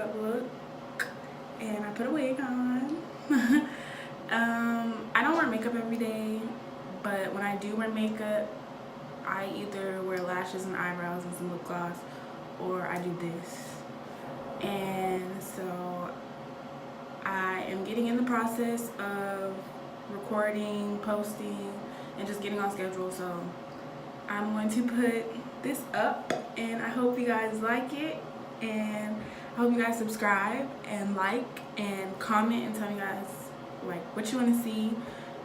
makeup look, and I put a wig on. I don't wear makeup every day, but when I do wear makeup, I either wear lashes and eyebrows and some lip gloss, or I do this. And so I am getting in the process of recording, posting, and just getting on schedule. So I'm going to put this up, and I hope you guys like it, and I hope you guys subscribe and like and comment and tell me guys like what you want to see.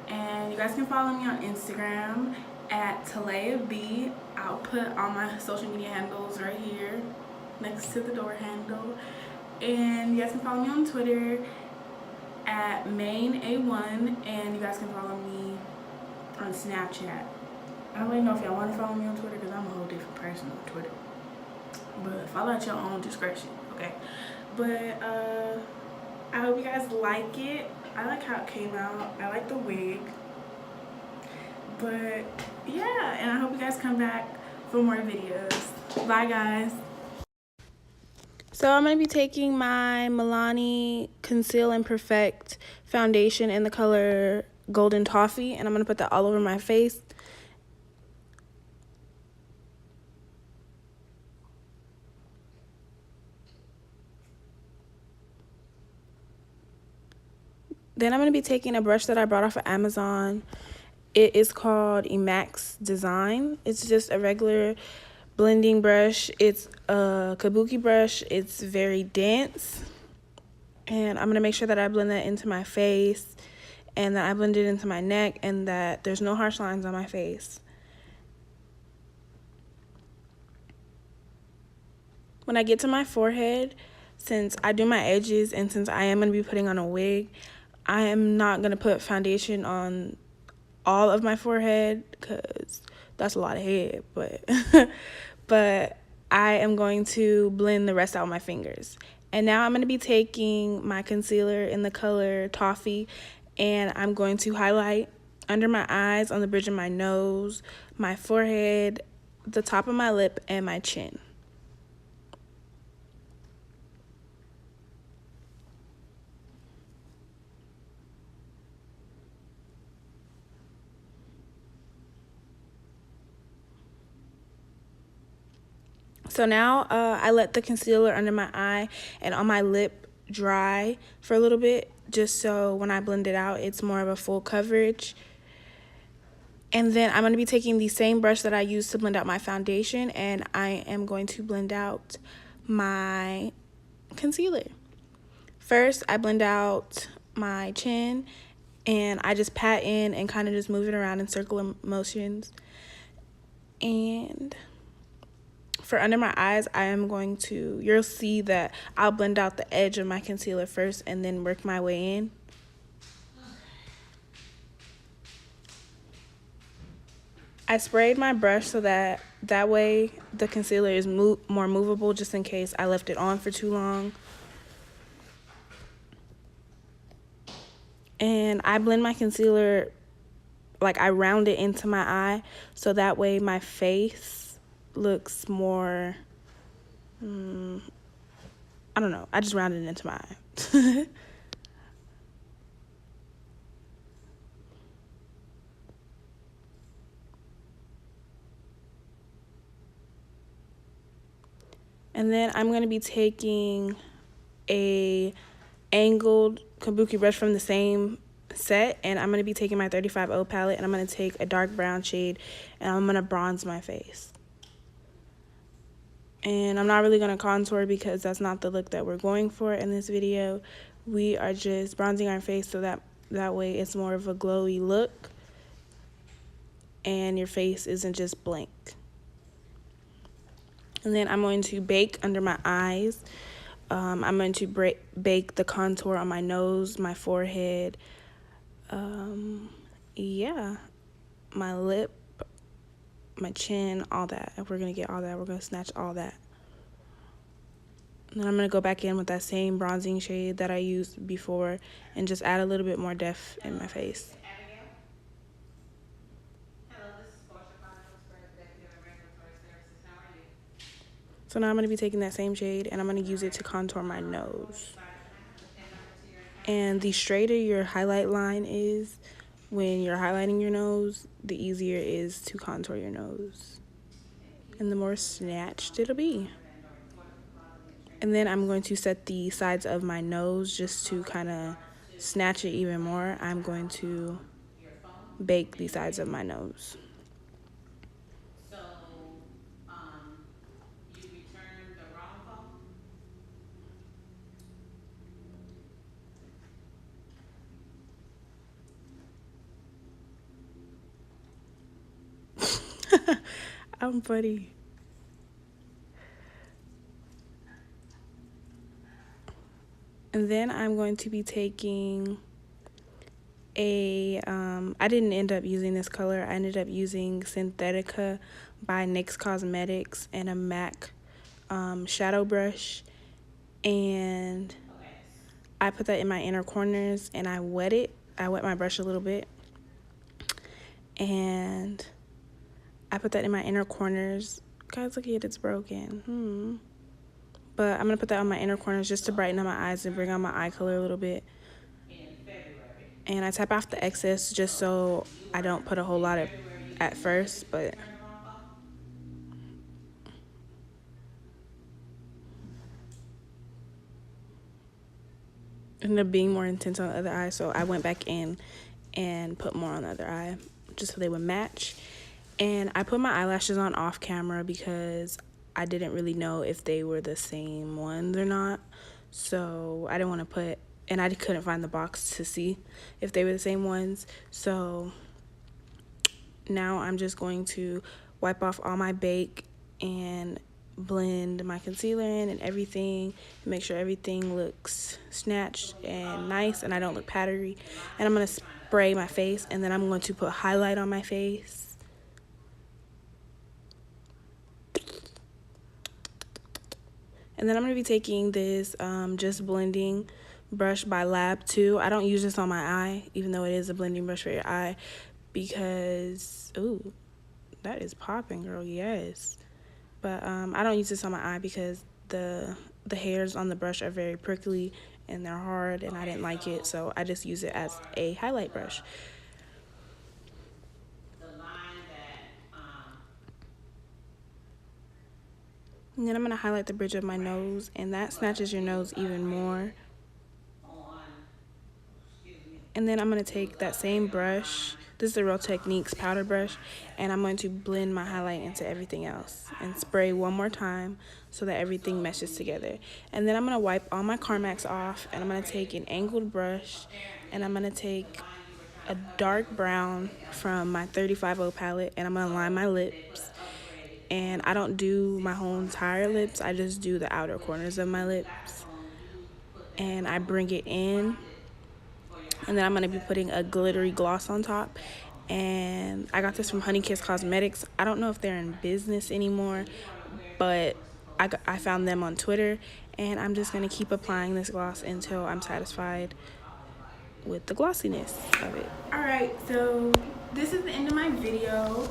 And you guys can follow me on Instagram at Talea B. I'll put all my social media handles right here next to the door handle. And you guys can follow me on Twitter at MainA1, and you guys can follow me on Snapchat. I don't really know if y'all want to follow me on Twitter because I'm a whole different person on Twitter. But follow at your own discretion, okay? But I hope you guys like it. I like how it came out. I like the wig. But yeah, and I hope you guys come back for more videos. Bye, guys. So I'm going to be taking my Milani Conceal and Perfect foundation in the color Golden Toffee, and I'm going to put that all over my face. Then I'm going to be taking a brush that I brought off of Amazon. It is called Emax Design. It's just a regular blending brush. It's a kabuki brush. It's very dense. And I'm going to make sure that I blend that into my face, and that I blend it into my neck, and that there's no harsh lines on my face. When I get to my forehead, since I do my edges and since I am going to be putting on a wig, I am not going to put foundation on all of my forehead because that's a lot of head, but but I am going to blend the rest out with my fingers. And now I'm going to be taking my concealer in the color Toffee, and I'm going to highlight under my eyes, on the bridge of my nose, my forehead, the top of my lip, and my chin. So now I let the concealer under my eye and on my lip dry for a little bit, just so when I blend it out, it's more of a full coverage. And then I'm going to be taking the same brush that I used to blend out my foundation, and I am going to blend out my concealer. First, I blend out my chin, and I just pat in and kind of just move it around in circular motions. And for under my eyes, I am going to, you'll see that I'll blend out the edge of my concealer first and then work my way in. I sprayed my brush so that way the concealer is more movable, just in case I left it on for too long. And I blend my concealer, like I round it into my eye, so that way my face looks more, I don't know, I just round it into my eye. And then I'm going to be taking a angled kabuki brush from the same set, and I'm going to be taking my 35O palette, and I'm going to take a dark brown shade, and I'm going to bronze my face. And I'm not really going to contour because that's not the look that we're going for in this video. We are just bronzing our face so that way it's more of a glowy look and your face isn't just blank. And then I'm going to bake under my eyes. I'm going to bake the contour on my nose, my forehead, yeah, my lip, my chin, all that. We're going to get all that. We're going to snatch all that. And then I'm going to go back in with that same bronzing shade that I used before and just add a little bit more depth in my face. So now I'm going to be taking that same shade and I'm going to use it to contour my nose. And the straighter your highlight line is when you're highlighting your nose, the easier it is to contour your nose. And the more snatched it'll be. And then I'm going to set the sides of my nose just to kind of snatch it even more. I'm going to bake the sides of my nose. I'm funny. And then I'm going to be taking I didn't end up using this color. I ended up using Synthetica by NYX Cosmetics and a MAC shadow brush. And I put that in my inner corners and I wet it. I wet my brush a little bit. And I put that in my inner corners. Guys, look at it, it's broken. But I'm going to put that on my inner corners just to brighten up my eyes and bring out my eye color a little bit. And I tap off the excess just so I don't put a whole lot at first, but it ended up being more intense on the other eye, so I went back in and put more on the other eye just so they would match. And I put my eyelashes on off camera because I didn't really know if they were the same ones or not, so I didn't want to put, and I couldn't find the box to see if they were the same ones. So now I'm just going to wipe off all my bake and blend my concealer in and everything, make sure everything looks snatched and nice and I don't look powdery. And I'm going to spray my face, and then I'm going to put highlight on my face. And then I'm going to be taking this Just Blending brush by Lab 2. I don't use this on my eye, even though it is a blending brush for your eye, because, ooh, that is popping, girl, yes. But I don't use this on my eye because the hairs on the brush are very prickly and they're hard, and I didn't like it, so I just use it as a highlight brush. And then I'm going to highlight the bridge of my nose, and that snatches your nose even more. And then I'm going to take that same brush, this is the Real Techniques powder brush, and I'm going to blend my highlight into everything else and spray one more time so that everything meshes together. And then I'm going to wipe all my Carmex off, and I'm going to take an angled brush, and I'm going to take a dark brown from my 35O palette, and I'm going to line my lips. And I don't do my whole entire lips, I just do the outer corners of my lips. And I bring it in. And then I'm going to be putting a glittery gloss on top. And I got this from Honey Kiss Cosmetics. I don't know if they're in business anymore, but I found them on Twitter. And I'm just going to keep applying this gloss until I'm satisfied with the glossiness of it. Alright, so this is the end of my video.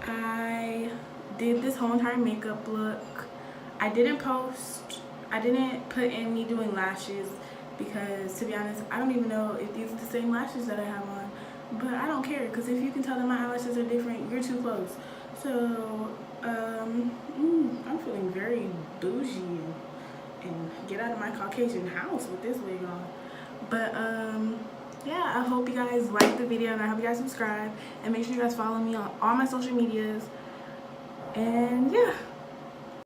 I did this whole entire makeup look. I didn't put in me doing lashes because, to be honest, I don't even know if these are the same lashes that I have on, but I don't care, because if you can tell that my eyelashes are different, you're too close. So I'm feeling very bougie and get out of my Caucasian house with this wig on. But yeah, I hope you guys liked the video, and I hope you guys subscribe, and make sure you guys follow me on all my social medias. And yeah.